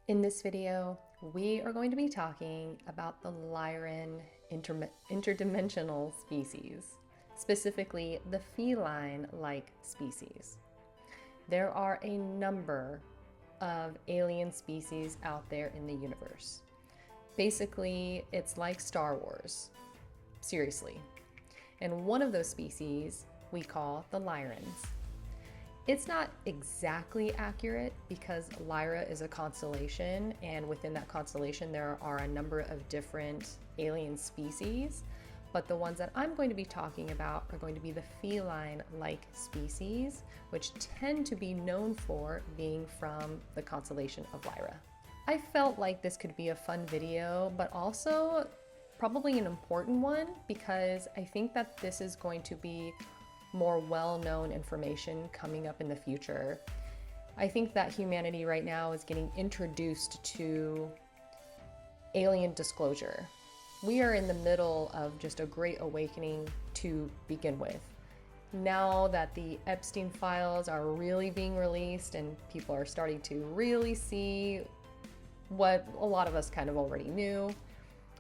In this video, we are going to be talking about the Lyran interdimensional species, specifically the feline-like species. There are a number of alien species out there in the universe. Basically, it's like Star Wars. Seriously. And one of those species we call the Lyrans. It's not exactly accurate because Lyra is a constellation, and within that constellation there are a number of different alien species, but the ones that I'm going to be talking about are going to be the feline-like species, which tend to be known for being from the constellation of Lyra. I felt like this could be a fun video, but also probably an important one because I think that this is going to be more well-known information coming up in the future. I think that humanity right now is getting introduced to alien disclosure. We are in the middle of just a great awakening to begin with. Now that the Epstein files are really being released and people are starting to really see what a lot of us kind of already knew,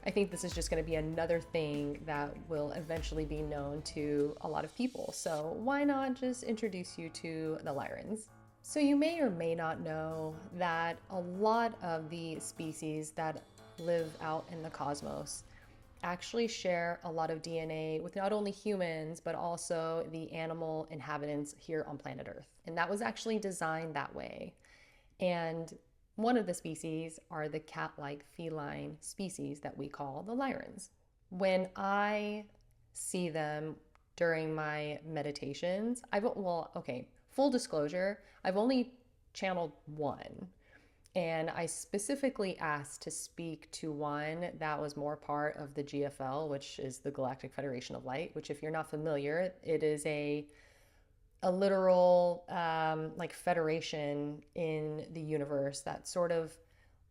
I think this is just going to be another thing that will eventually be known to a lot of people. So why not just introduce you to the Lyrans? So you may or may not know that a lot of the species that live out in the cosmos actually share a lot of DNA with not only humans, but also the animal inhabitants here on planet Earth. And that was actually designed that way. And one of the species are the cat-like feline species that we call the Lyrans. When I see them during my meditations, full disclosure, I've only channeled one. And I specifically asked to speak to one that was more part of the GFL, which is the Galactic Federation of Light, which if you're not familiar, it is a literal like federation in the universe that sort of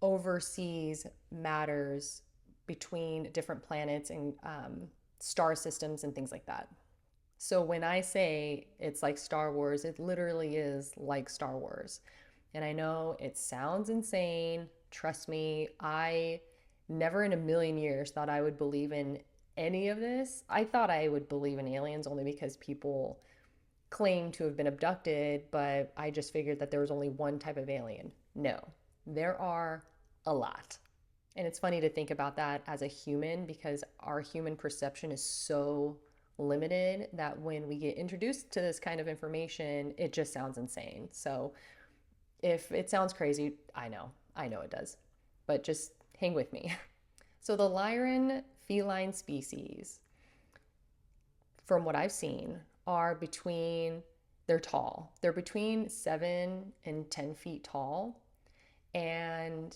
oversees matters between different planets and star systems and things like that. So when I say it's like Star Wars, it literally is like Star Wars. And I know it sounds insane. Trust me, I never in a million years thought I would believe in any of this. I thought I would believe in aliens only because people claim to have been abducted, but I just figured that there was only one type of alien. No, there are a lot. And it's funny to think about that as a human because our human perception is so limited that when we get introduced to this kind of information, it just sounds insane. So if it sounds crazy, I know it does, but just hang with me. So the Lyran feline species, from what I've seen, they're tall. They're between 7 and 10 feet tall. And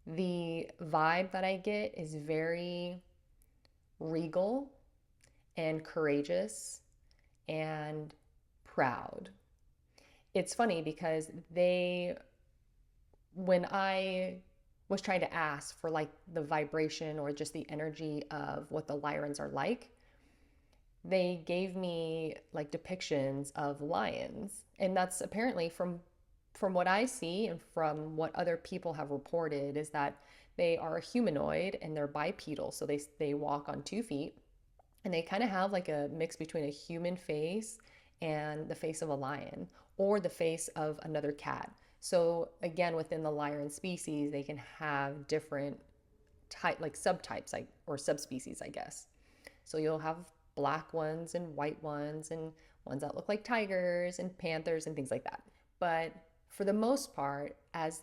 the vibe that I get is very regal and courageous and proud. It's funny because when I was trying to ask for like the vibration or just the energy of what the Lyrans are like, they gave me like depictions of lions. And that's apparently from what I see and from what other people have reported is that they are humanoid and they're bipedal. So they walk on 2 feet and they kind of have like a mix between a human face and the face of a lion or the face of another cat. So again, within the Lyran species, they can have different like subtypes, like, or subspecies, I guess. So you'll have black ones and white ones and ones that look like tigers and panthers and things like that. But for the most part, as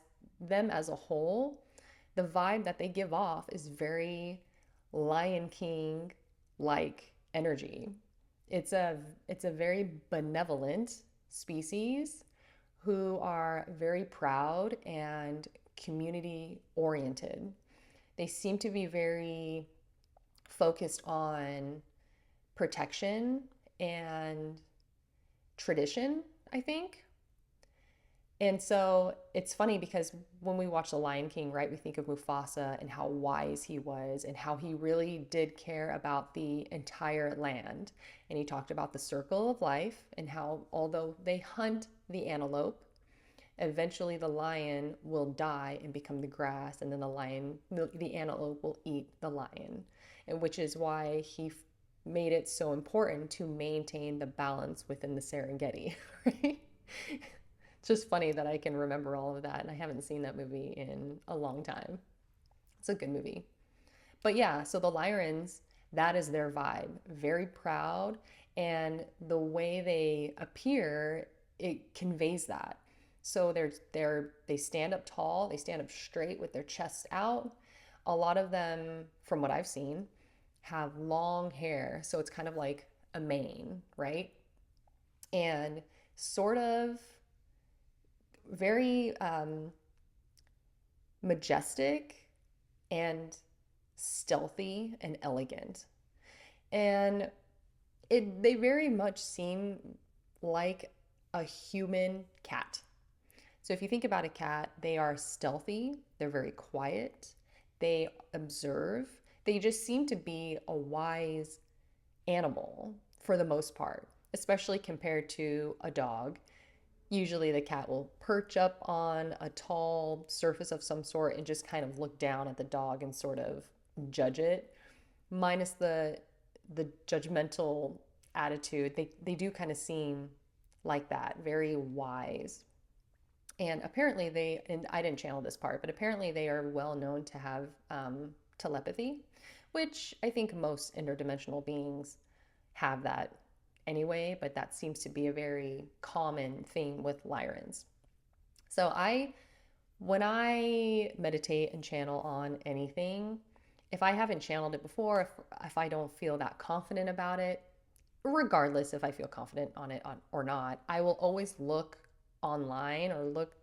a whole, the vibe that they give off is very Lion King like energy. It's a very benevolent species who are very proud and community oriented. They seem to be very focused on protection and tradition, I think. And so it's funny because when we watch The Lion King, right, we think of Mufasa and how wise he was and how he really did care about the entire land. And he talked about the circle of life and how although they hunt the antelope, Eventually, the lion will die and become the grass, and then the antelope will eat the lion, and which is why made it so important to maintain the balance within the Serengeti, right? It's just funny that I can remember all of that, and I haven't seen that movie in a long time. It's a good movie. But yeah, so the Lyrans, that is their vibe. Very proud, and the way they appear, it conveys that. So they stand up tall, they stand up straight with their chests out. A lot of them, from what I've seen, have long hair, so it's kind of like a mane, right? And sort of very majestic and stealthy and elegant. And they very much seem like a human cat. So if you think about a cat, they are stealthy, they're very quiet, they observe, they just seem to be a wise animal for the most part, especially compared to a dog. Usually the cat will perch up on a tall surface of some sort and just kind of look down at the dog and sort of judge it, minus the judgmental attitude. They do kind of seem like that, very wise. And apparently and I didn't channel this part, but apparently they are well known to have telepathy, which I think most interdimensional beings have that anyway, but that seems to be a very common theme with Lyrans. So when I meditate and channel on anything, if I haven't channeled it before, if I don't feel that confident about it, regardless if I feel confident on it or not, I will always look online or look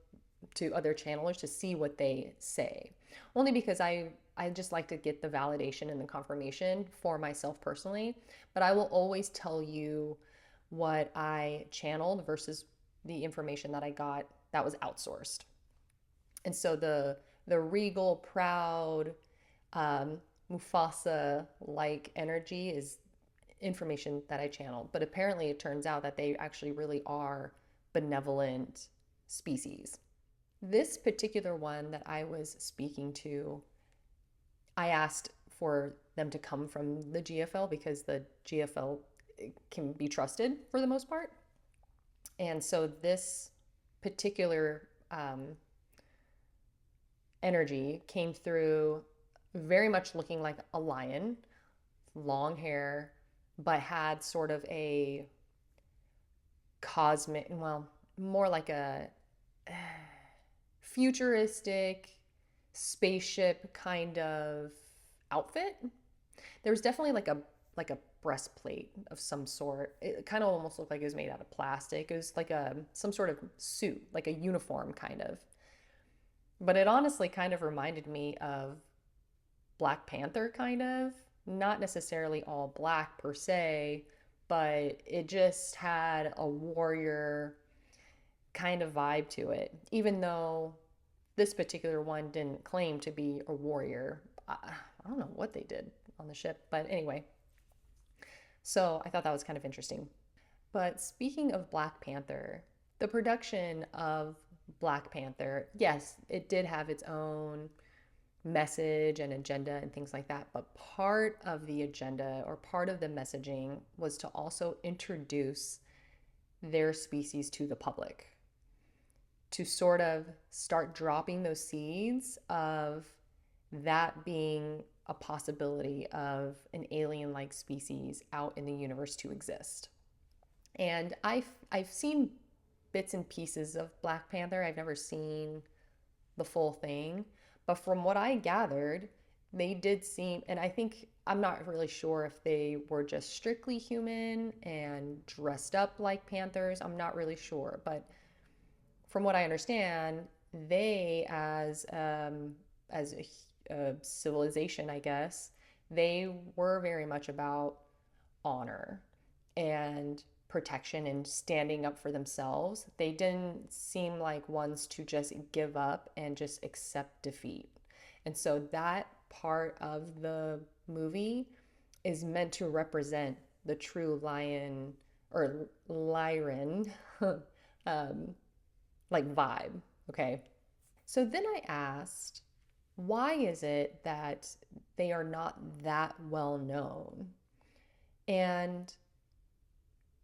to other channelers to see what they say. Only because I just like to get the validation and the confirmation for myself personally. But I will always tell you what I channeled versus the information that I got that was outsourced. And so the regal, proud, Mufasa-like energy is information that I channeled. But apparently it turns out that they actually really are benevolent species. This particular one that I was speaking to, I asked for them to come from the GFL because the GFL can be trusted for the most part. And so this particular energy came through very much looking like a lion, long hair, but had sort of a cosmic, well, more like a futuristic spaceship kind of outfit. There was definitely like a breastplate of some sort. It kind of almost looked like it was made out of plastic. It was like some sort of suit, like a uniform kind of. But it honestly kind of reminded me of Black Panther kind of. Not necessarily all black per se, but it just had a warrior kind of vibe to it. Even though this particular one didn't claim to be a warrior. I don't know what they did on the ship, but anyway. So I thought that was kind of interesting. But speaking of Black Panther, the production of Black Panther, yes, it did have its own message and agenda and things like that. But part of the agenda or part of the messaging was to also introduce their species to the public, to sort of start dropping those seeds of that being a possibility of an alien-like species out in the universe to exist. And I've seen bits and pieces of Black Panther. I've never seen the full thing, but from what I gathered, they did seem, and I think I'm not really sure if they were just strictly human and dressed up like panthers. I'm not really sure, but from what I understand, they as a civilization, I guess, they were very much about honor and protection and standing up for themselves. They didn't seem like ones to just give up and just accept defeat. And so that part of the movie is meant to represent the true lion or Lyran like vibe. Okay. So then I asked, why is it that they are not that well known? And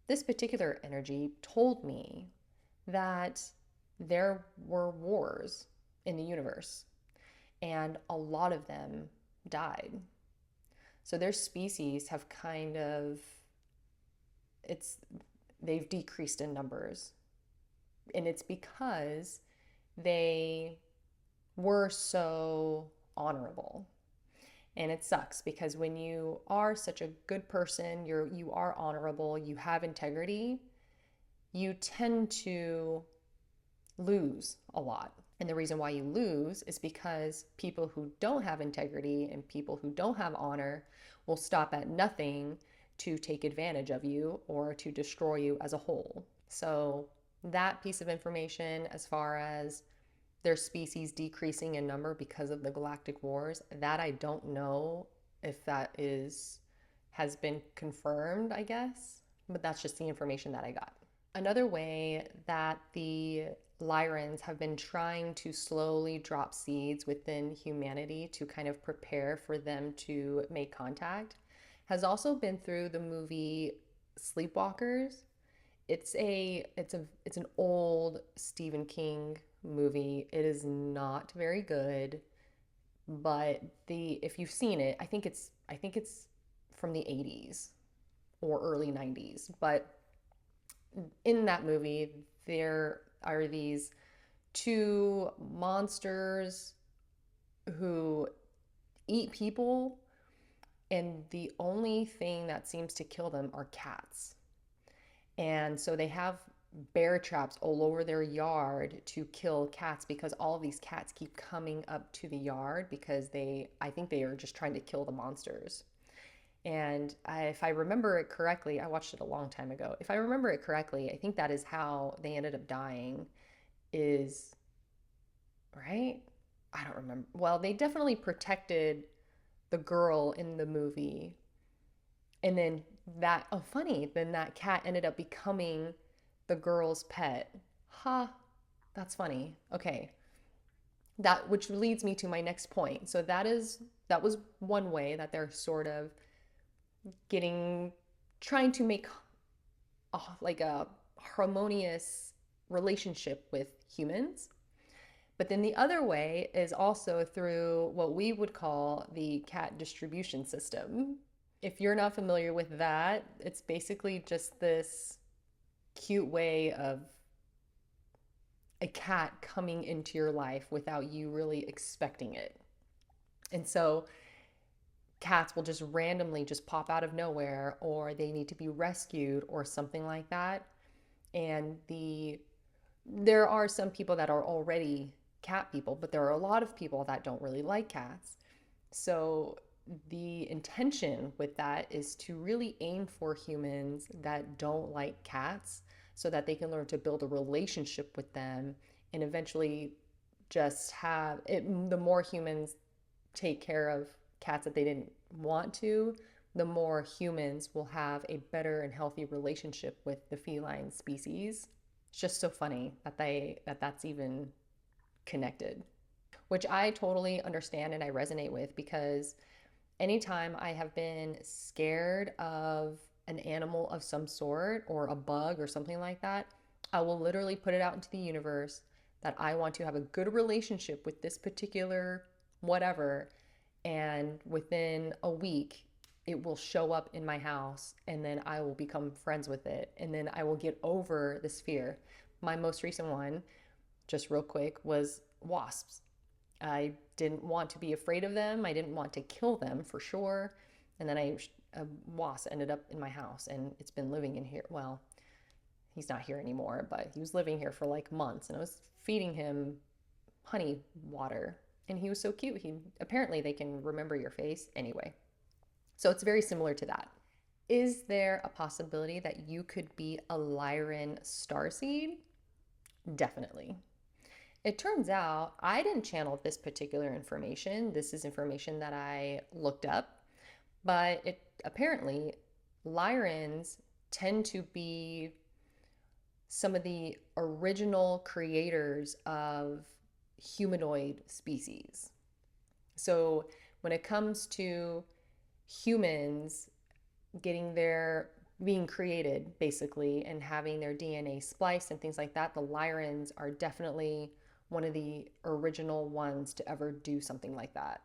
this particular energy told me that there were wars in the universe and a lot of them died. So their species have kind of it's they've decreased in numbers. And it's because they were so honorable. And it sucks because when you are such a good person, you are honorable, you have integrity, you tend to lose a lot. And the reason why you lose is because people who don't have integrity and people who don't have honor will stop at nothing to take advantage of you or to destroy you as a whole. So, that piece of information, as far as their species decreasing in number because of the galactic wars, that I don't know if that has been confirmed, I guess, but that's just the information that I got. Another way that the Lyrans have been trying to slowly drop seeds within humanity to kind of prepare for them to make contact has also been through the movie Sleepwalkers. It's an old Stephen King movie. It is not very good, but the if you've seen it, I think it's from the 80s or early 90s. But in that movie, there are these two monsters who eat people, and the only thing that seems to kill them are cats. And so they have bear traps all over their yard to kill cats because all of these cats keep coming up to the yard because I think they are just trying to kill the monsters. And if I remember it correctly, I watched it a long time ago. If I remember it correctly, I think that is how they ended up dying, is right? I don't remember. Well, they definitely protected the girl in the movie. And then then that cat ended up becoming the girl's pet. Ha, that's funny. Okay. That which leads me to my next point. So that was one way that they're sort of getting trying to make like a harmonious relationship with humans. But then the other way is also through what we would call the cat distribution system. If you're not familiar with that, it's basically just this cute way of a cat coming into your life without you really expecting it. And so cats will just randomly just pop out of nowhere, or they need to be rescued or something like that. And there are some people that are already cat people, but there are a lot of people that don't really like cats. So the intention with that is to really aim for humans that don't like cats so that they can learn to build a relationship with them and eventually just have it. The more humans take care of cats that they didn't want to, the more humans will have a better and healthy relationship with the feline species. It's just so funny that's even connected, which I totally understand and I resonate with, because anytime I have been scared of an animal of some sort or a bug or something like that, I will literally put it out into the universe that I want to have a good relationship with this particular whatever. And within a week, it will show up in my house, and then I will become friends with it. And then I will get over this fear. My most recent one, just real quick, was wasps. I didn't want to be afraid of them. I didn't want to kill them for sure. And then a wasp ended up in my house, and it's been living in here. Well, he's not here anymore, but he was living here for like months, and I was feeding him honey water, and he was so cute. Apparently they can remember your face anyway. So it's very similar to that. Is there a possibility that you could be a Lyran Starseed? Definitely. It turns out I didn't channel this particular information. This is information that I looked up, but apparently Lyrans tend to be some of the original creators of humanoid species. So when it comes to humans getting their being created basically and having their DNA spliced and things like that, the Lyrans are definitely one of the original ones to ever do something like that.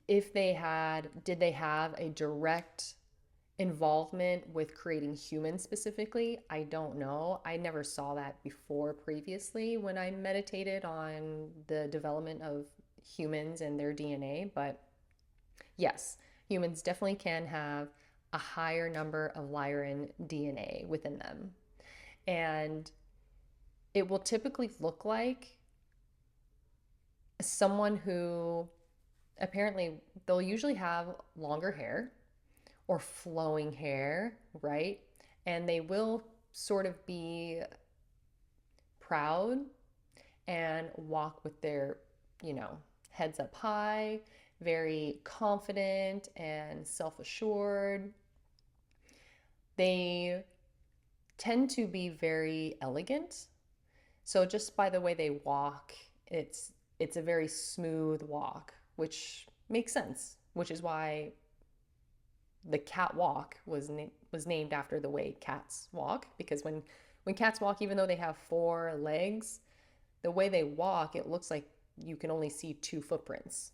If they had, did they have a direct involvement with creating humans specifically? I don't know. I never saw that before previously when I meditated on the development of humans and their DNA, but yes, humans definitely can have a higher number of Lyran DNA within them. And it will typically look like someone who apparently they'll usually have longer hair or flowing hair, right? And they will sort of be proud and walk with their, heads up high, very confident and self assured. They tend to be very elegant. So just by the way they walk, it's a very smooth walk, which makes sense, which is why the cat walk was named after the way cats walk, because when cats walk, even though they have four legs, the way they walk, it looks like you can only see two footprints.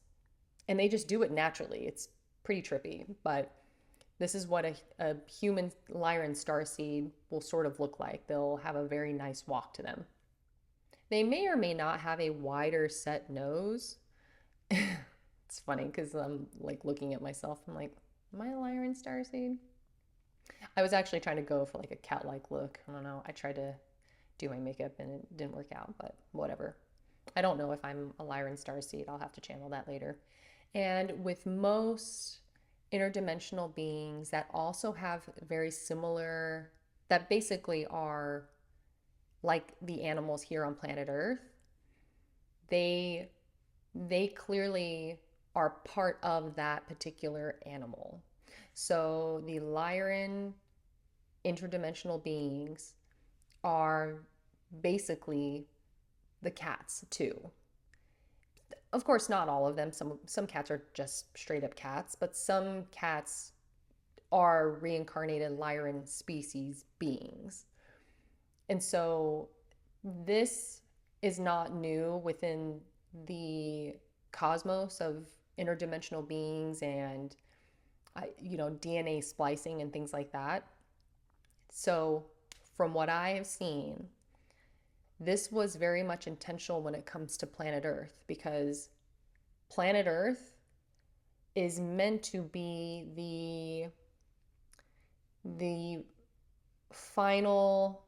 And they just do it naturally. It's pretty trippy, but this is what a human Lyran Starseed will sort of look like. They'll have a very nice walk to them. They may or may not have a wider set nose. It's funny because I'm like looking at myself. I'm like, am I a Lyran Starseed? I was actually trying to go for like a cat-like look. I don't know. I tried to do my makeup and it didn't work out, but whatever. I don't know if I'm a Lyran Starseed. I'll have to channel that later. And with most interdimensional beings that also have very similar, that basically are like the animals here on planet Earth, they they clearly are part of that particular animal. So the Lyran interdimensional beings are basically the cats too. Of course, not all of them. Some cats are just straight up cats, but some cats are reincarnated Lyran species beings. And so this is not new within the cosmos of interdimensional beings and DNA splicing and things like that. So from what I have seen, this was very much intentional when it comes to planet Earth, because planet Earth is meant to be the final.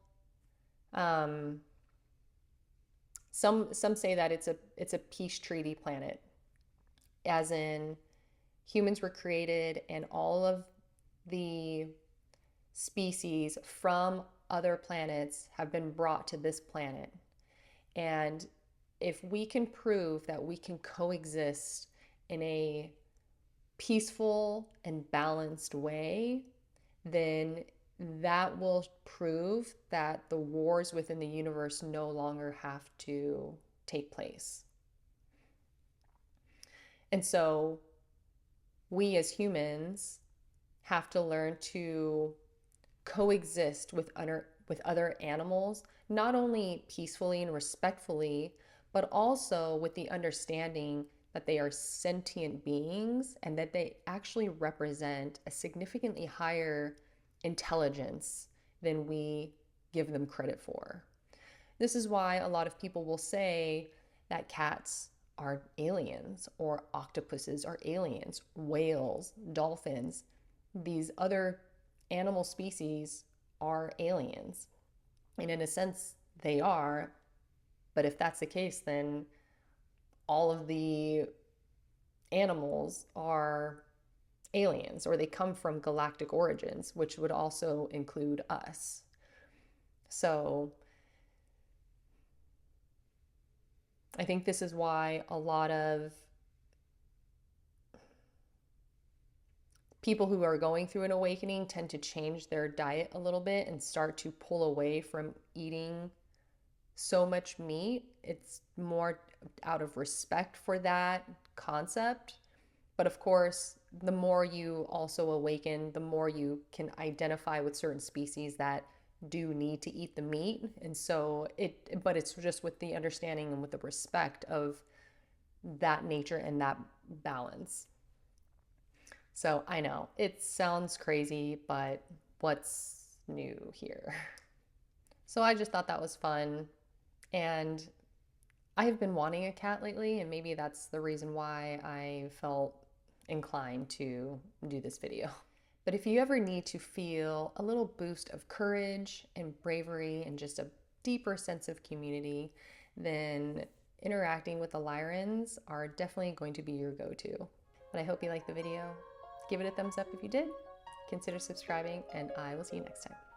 Some say that it's a peace treaty planet, as in humans were created and all of the species from other planets have been brought to this planet. And if we can prove that we can coexist in a peaceful and balanced way, then that will prove that the wars within the universe no longer have to take place. And so we as humans have to learn to coexist with other animals, not only peacefully and respectfully, but also with the understanding that they are sentient beings and that they actually represent a significantly higher intelligence than we give them credit for. This is why a lot of people will say that cats are aliens, or octopuses are aliens, whales, dolphins, these other animal species are aliens. And in a sense, they are. But if that's the case, then all of the animals are aliens, or they come from galactic origins, which would also include us. So I think this is why a lot of people who are going through an awakening tend to change their diet a little bit and start to pull away from eating so much meat. It's more out of respect for that concept. But of course, the more you also awaken, the more you can identify with certain species that do need to eat the meat. And so but it's just with the understanding and with the respect of that nature and that balance. So I know it sounds crazy, but what's new here? So I just thought that was fun. And I have been wanting a cat lately, and maybe that's the reason why I felt inclined to do this video. But if you ever need to feel a little boost of courage and bravery and just a deeper sense of community, then interacting with the Lyrans are definitely going to be your go-to. But I hope you liked the video. Give it a thumbs up if you did. Consider subscribing, and I will see you next time.